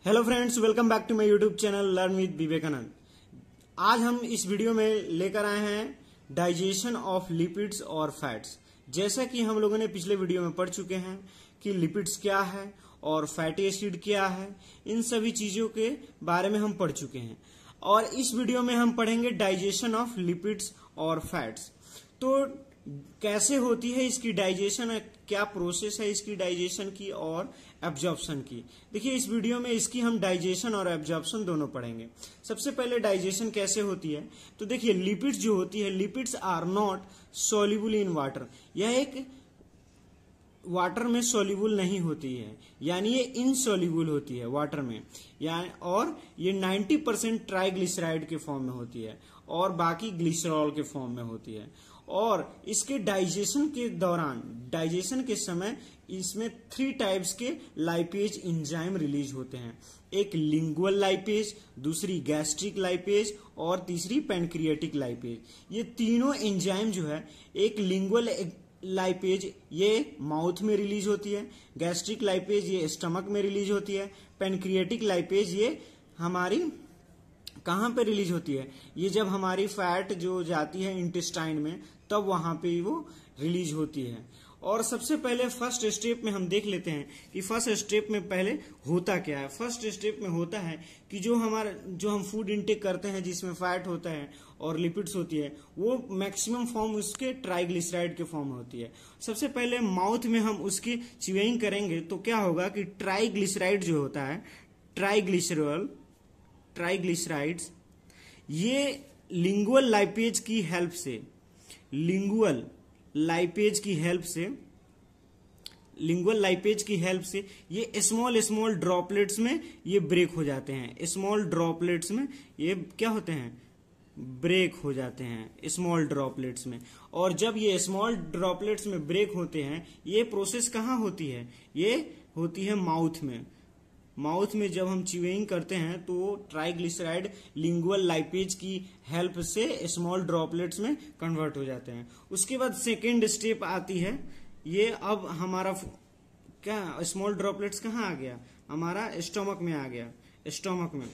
Hello friends, welcome back to my YouTube channel learn with Vivekanand. आज हम इस video में लेकर आए हैं डाइजेशन ऑफ लिपिड्स और फैट्स। जैसा कि हम लोगों ने पिछले वीडियो में पढ़ चुके हैं कि लिपिड्स क्या है और फैटी एसिड क्या है, इन सभी चीजों के बारे में हम पढ़ चुके हैं। और इस वीडियो में हम पढ़ेंगे डाइजेशन ऑफ लिपिड्स और फैट्स। तो कैसे होती है इसकी डाइजेशन, क्या प्रोसेस है इसकी डाइजेशन की और एब्जॉर्प्शन की। देखिए, इस वीडियो में इसकी हम डाइजेशन और एब्जॉर्प्शन दोनों पढ़ेंगे। सबसे पहले डाइजेशन कैसे होती है, तो देखिए लिपिड्स जो होती है, lipids are not soluble in water. यह एक वाटर में सोल्यूबल नहीं होती है, यानी ये इनसोल्यूबल होती है वाटर में, यानी और ये 90% ट्राइग्लिसराइड के फॉर्म में होती है और बाकी ग्लिसरॉल के फॉर्म में होती है। और इसके डाइजेशन के दौरान, डाइजेशन के समय इसमें 3 टाइप्स के लाइपेज एंजाइम रिलीज होते हैं। एक लिंगुअल लाइपेज, दूसरी गैस्ट्रिक लाइपेज और तीसरी पैनक्रियाटिक लाइपेज। ये तीनों एंजाइम जो है, एक लिंगुअल लाइपेज ये माउथ में रिलीज होती है, गैस्ट्रिक लाइपेज ये स्टमक में रिलीज होती है, पैनक्रियाटिक लाइपेज ये हमारी कहां पे रिलीज होती है, ये जब हमारी फैट जो जाती है इंटेस्टाइन में तब वहां पे वो रिलीज होती है। और सबसे पहले फर्स्ट स्टेप में हम देख लेते हैं कि फर्स्ट स्टेप में पहले होता क्या है। फर्स्ट स्टेप में होता है कि जो हम फूड इंटेक करते हैं जिसमें फैट होता है और लिपिड्स होती है, वो मैक्सिमम फॉर्म उसके ट्राइग्लिसराइड के फॉर्म में होती है। सबसे पहले माउथ में हम उसकी च्यूइंग करेंगे तो क्या होगा कि ट्राइग्लिसराइड जो होता है, ट्राइग्लिसराइड्स, ये लिंगुअल लाइपेज की हेल्प से, लिंगुअल लाइपेज की हेल्प से ये स्मॉल ड्रॉपलेट्स में ये ब्रेक हो जाते हैं। स्मॉल ड्रॉपलेट्स में ये क्या होते हैं, ब्रेक हो जाते हैं स्मॉल ड्रॉपलेट्स में। और जब ये स्मॉल ड्रॉपलेट्स में ब्रेक होते हैं, ये प्रोसेस कहाँ होती है, ये होती है माउथ में। माउथ में जब हम च्यूइंग करते हैं तो ट्राइग्लिसराइड लिंगुअल लाइपेज की हेल्प से स्मॉल ड्रॉपलेट्स में कन्वर्ट हो जाते हैं। उसके बाद सेकेंड स्टेप आती है, ये अब हमारा क्या स्मॉल ड्रॉपलेट्स कहाँ आ गया, हमारा स्टमक में आ गया, स्टमक में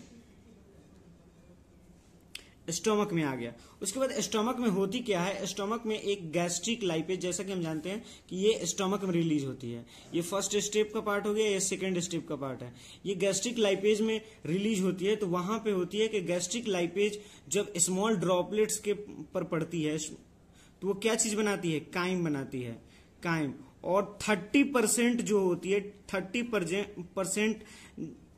आ गया। उसके बाद स्टमक में होती क्या है, स्टमक में एक गैस्ट्रिक लाइपेज, जैसा कि हम जानते हैं कि ये स्टमक में रिलीज होती है। ये फर्स्ट स्टेप का पार्ट हो गया, ये सेकंड स्टेप का पार्ट है। ये गैस्ट्रिक लाइपेज में रिलीज होती है, तो वहां पे होती है कि गैस्ट्रिक लाइपेज जब स्मॉल ड्रॉपलेट्स के पर पड़ती है तो वो क्या चीज बनाती है, काइम बनाती है, काइम। और 30% जो होती है, 30%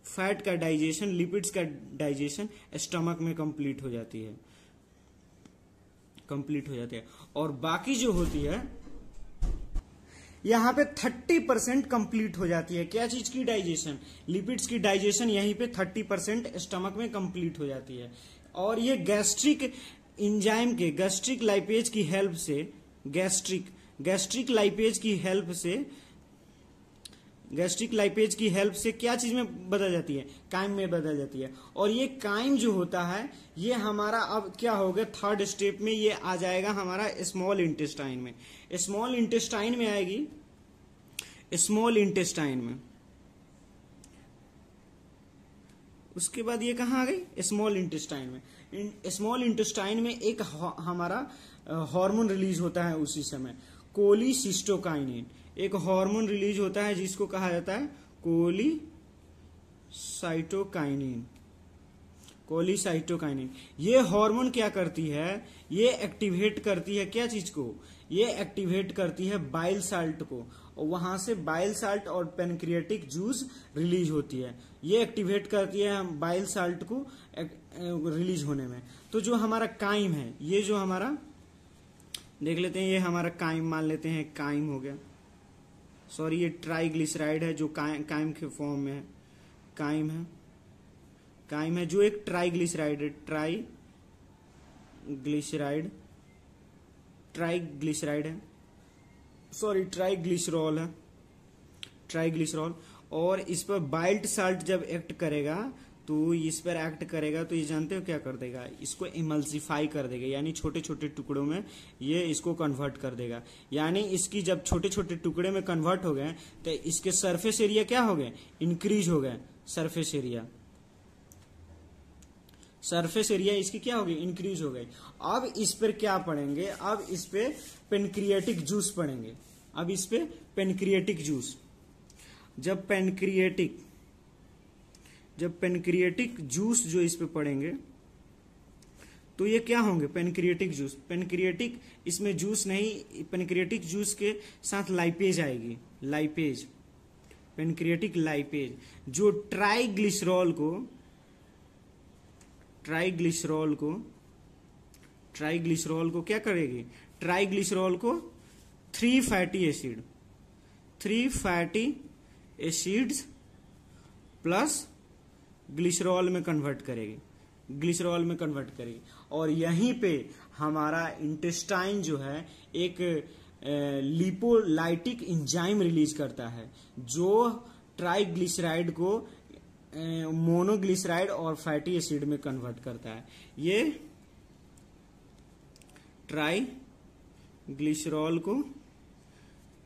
फैट का डाइजेशन, लिपिड्स का डाइजेशन स्टमक में कंप्लीट हो जाती है, और बाकी जो होती है यहां पे 30% कंप्लीट हो जाती है। क्या चीज की डाइजेशन, लिपिड्स की डाइजेशन यहीं पे 30% स्टमक में कंप्लीट हो जाती है। और ये गैस्ट्रिक एंजाइम के, गैस्ट्रिक लाइपेज की हेल्प से, गैस्ट्रिक लाइपेज की हेल्प से क्या चीज में बदल जाती है, काइम में बदल जाती है। और ये काइम जो होता है, ये हमारा अब क्या हो गया, थर्ड स्टेप में ये आ जाएगा हमारा स्मॉल इंटेस्टाइन में। स्मॉल इंटेस्टाइन में आएगी, स्मॉल इंटेस्टाइन में। उसके बाद ये कहां आ गई, स्मॉल इंटेस्टाइन में। स्मॉल इंटेस्टाइन में एक हमारा हार्मोन रिलीज होता है उसी समय, कोलिसिस्टोकाइनिन। एक हार्मोन रिलीज होता है जिसको कहा जाता है कोलिसाइटोकाइनिन। ये हार्मोन क्या करती है, ये एक्टिवेट करती है क्या चीज को, ये एक्टिवेट करती है बाइल साल्ट को, और वहां से बाइल साल्ट और पैनक्रियाटिक जूस रिलीज होती है। ये एक्टिवेट करती है बाइल साल्ट को रिलीज होने में। तो जो हमारा काइम है, ये जो हमारा देख लेते हैं, ये हमारा काइम मान लेते हैं, काइम हो गया, सॉरी ये ट्राइग्लिसराइड है जो काइम के फॉर्म में है, काइम है जो एक ट्राइग्लिसराइड है, ट्राइग्लिसराइड है, सॉरी ट्राइग्लिसरॉल है, ट्राइग्लिसरॉल। और इस पर बाइल्ट साल्ट जब एक्ट करेगा तो इस पर एक्ट करेगा तो ये जानते हो क्या कर देगा, इसको इमल्सिफाई कर देगा, यानी छोटे छोटे टुकड़ों में ये इसको कन्वर्ट कर देगा। यानी इसकी जब छोटे छोटे टुकड़े में कन्वर्ट हो गए तो इसके सरफेस एरिया क्या हो गए, इंक्रीज हो गए। सरफेस एरिया, सरफेस एरिया इसकी क्या होगी, इंक्रीज हो गई। अब इस पर क्या पढ़ेंगे, अब इस पे पेनक्रिएटिक जूस पढ़ेंगे। अब इस पे पेनक्रिएटिक जूस, जब पेनक्रिएटिक जूस जो इस पे पढ़ेंगे तो ये क्या होंगे, पेनक्रिएटिक जूस। पेनक्रिएटिक इसमें जूस नहीं, पेनक्रिएटिक जूस के साथ लाइपेज आएगी, लाइपेज, पेनक्रिएटिक लाइपेज, जो ट्राइग्लिसरॉल को क्या करेगी, ट्राइग्लिसरॉल को 3 फैटी एसिड्स प्लस ग्लिसरॉल में कन्वर्ट करेगी, और यहीं पे हमारा इंटेस्टाइन जो है एक लिपोलाइटिक एंजाइम रिलीज करता है, जो ट्राइग्लिसराइड को मोनोग्लिसराइड और फैटी एसिड में कन्वर्ट करता है। ये ट्राइग्लिसरॉल को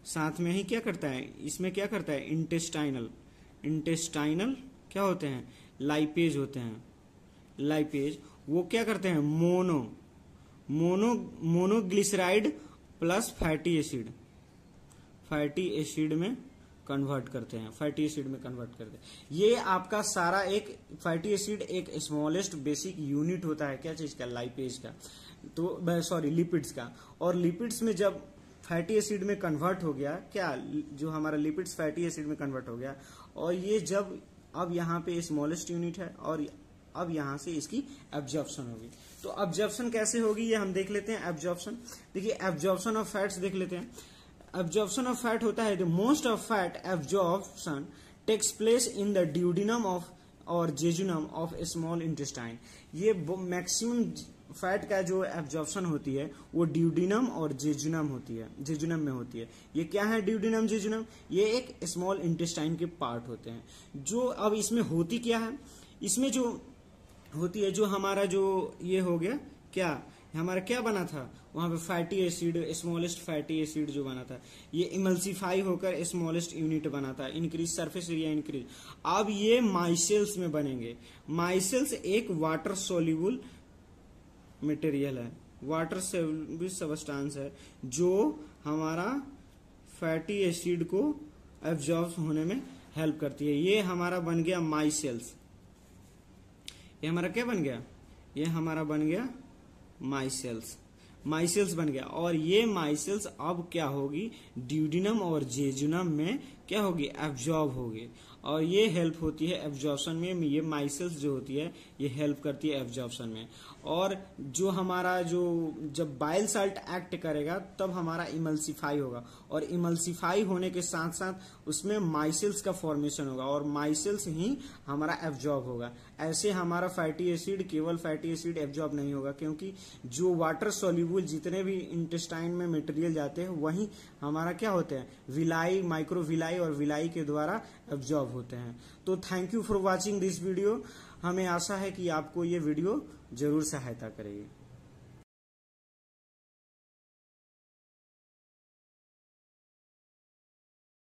साथ में ही क्या करता है, इसमें क्या करता है, इंटेस्टाइनल क्या होते हैं, लाइपेज होते हैं, लाइपेज वो क्या करते हैं, मोनोग्लिसराइड प्लस फैटी एसिड में कन्वर्ट करते हैं, ये आपका सारा एक फैटी एसिड एक स्मॉलेस्ट बेसिक यूनिट होता है, क्या चीज का, लाइपेज का, तो सॉरी लिपिड्स का। और लिपिड्स में जब फैटी एसिड में कन्वर्ट हो गया, क्या जो हमारा लिपिड्स फैटी एसिड में कन्वर्ट हो गया, और ये जब अब यहाँ पे स्मॉलेस्ट यूनिट है और अब यहां से इसकी एब्जॉर्प्शन होगी। तो एब्जॉर्प्शन कैसे होगी ये हम देख लेते हैं। एब्जॉर्प्शन देखिए, एब्जॉर्प्शन ऑफ फैट्स देख लेते हैं। एब्जॉर्प्शन ऑफ फैट होता है, the most of fat absorption takes place in the duodenum of और जेजुनम ऑफ स्मॉल इंटेस्टाइन। ये मैक्सिमम फैट का जो एब्जॉर्प्शन होती है वो ड्यूडिनम और जेजुनम में होती है। ये क्या है, ड्यूडिनम जेजुनम, ये एक स्मॉल इंटेस्टाइन के पार्ट होते हैं। जो अब इसमें होती क्या है, इसमें जो होती है, जो हमारा जो ये हो गया, क्या हमारा क्या बना था वहां पे, fatty acid, smallest fatty acid जो बना था, ये इमल्सिफाई होकर स्मॉलेस्ट यूनिट बना था, इंक्रीज सरफेस एरिया इंक्रीज। अब ये माइसेल्स में बनेंगे। माइसेल्स एक वाटर सोल्यूबल मटेरियल है, वाटर सोल्यूबल सब्सटेंस है, जो हमारा फैटी एसिड को एब्जॉर्ब होने में हेल्प करती है। ये हमारा बन गया माइसेल्स। ये हमारा क्या बन गया, ये हमारा बन गया माइसेल्स बन गया। और ये माइसेल्स अब क्या होगी, ड्यूडिनम और जेजुनम में क्या होगी, एब्जॉर्ब होगी, और ये हेल्प होती है एब्जॉर्प्शन में। ये माइसेल्स जो होती है ये हेल्प करती है एब्जॉर्प्शन में। और जो हमारा जो जब बाइल साल्ट एक्ट करेगा तब हमारा इमल्सिफाई होगा, और इमल्सिफाई होने के साथ साथ उसमें माइसेल्स का फॉर्मेशन होगा, और माइसेल्स ही हमारा एब्जॉर्ब होगा। ऐसे हमारा फैटी एसिड, केवल फैटी एसिड एब्जॉर्ब नहीं होगा, क्योंकि जो वाटर सोल्यूबल जितने भी इंटेस्टाइन में मटेरियल जाते हैं वही हमारा क्या होते हैं, विलाई, माइक्रोविलाई और विलाई के द्वारा एब्जॉर्ब होते हैं। तो thank you for watching this video. हमें आशा है कि आपको ये वीडियो जरूर सहायता करेगी।